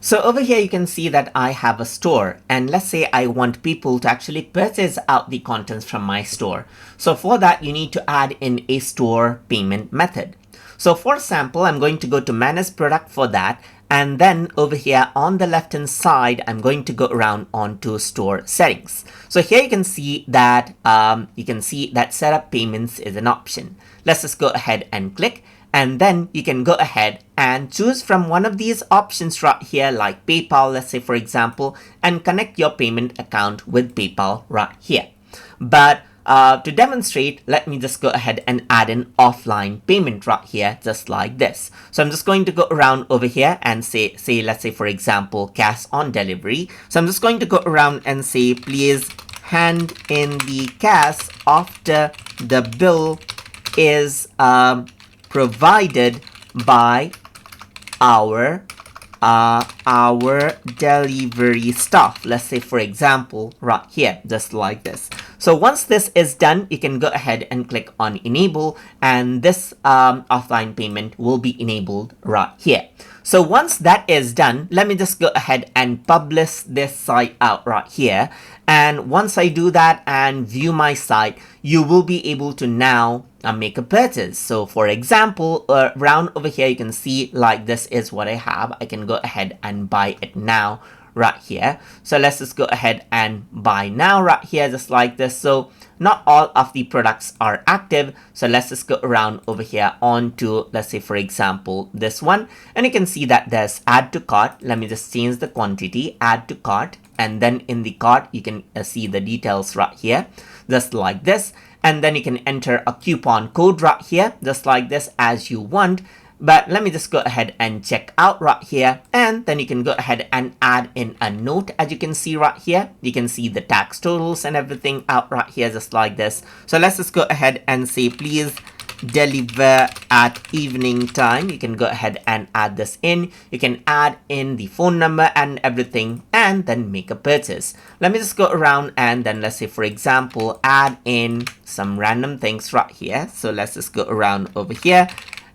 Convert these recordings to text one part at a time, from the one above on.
So over here you can see that I have a store, and let's say I want people to actually purchase out the contents from my store. So for that you need to add in a store payment method. So for example, I'm going to go to manage product for that, and then over here on the left hand side I'm going to go around onto store settings. So here you can see that setup payments is an option. Let's just go ahead and click, and then you can go ahead and choose from one of these options right here, like PayPal, let's say for example, and connect your payment account with PayPal right here. But to demonstrate, let me just go ahead and add an offline payment right here, just like this. So I'm just going to go around over here and say let's say for example, cash on delivery. So I'm just going to go around and say, please hand in the cash after the bill is provided by our delivery staff. Let's say for example right here, just like this. So once this is done, you can go ahead and click on enable, and this offline payment will be enabled right here. So once that is done, let me just go ahead and publish this site out right here. And once I do that and view my site, you will be able to now make a purchase. So for example, around over here, you can see like this is what I have. I can go ahead and buy it now right here. So let's just go ahead and buy now right here, just like this. So not all of the products are active. So let's just go around over here onto, let's say for example, this one, and you can see that there's add to cart. Let me just change the quantity, add to cart, and then in the cart you can see the details right here, just like this. And then you can enter a coupon code right here, just like this, as you want. But let me just go ahead and check out right here, and then you can go ahead and add in a note. As you can see right here, you can see the tax totals and everything out right here, just like this. So let's just go ahead and say, please deliver at evening time. You can go ahead and add this in. You can add in the phone number and everything, and then make a purchase. Let me just go around and then let's say for example, add in some random things right here. So let's just go around over here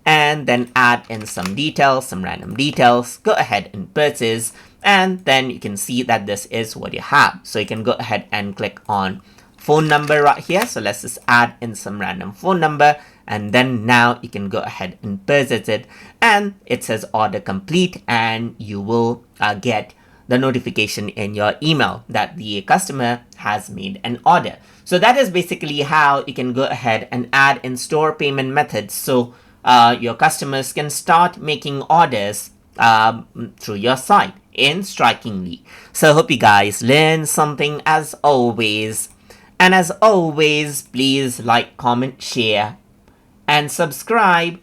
and then add in some details, some random details, go ahead and purchase, and then you can see that this is what you have. So you can go ahead and click on phone number right here. So let's just add in some random phone number, and then now you can go ahead and purchase it, and it says order complete, and you will get the notification in your email that the customer has made an order. So that is basically how you can go ahead and add in store payment methods. So your customers can start making orders through your site in Strikingly. So I hope you guys learned something as always. And as always, please like, comment, share, and subscribe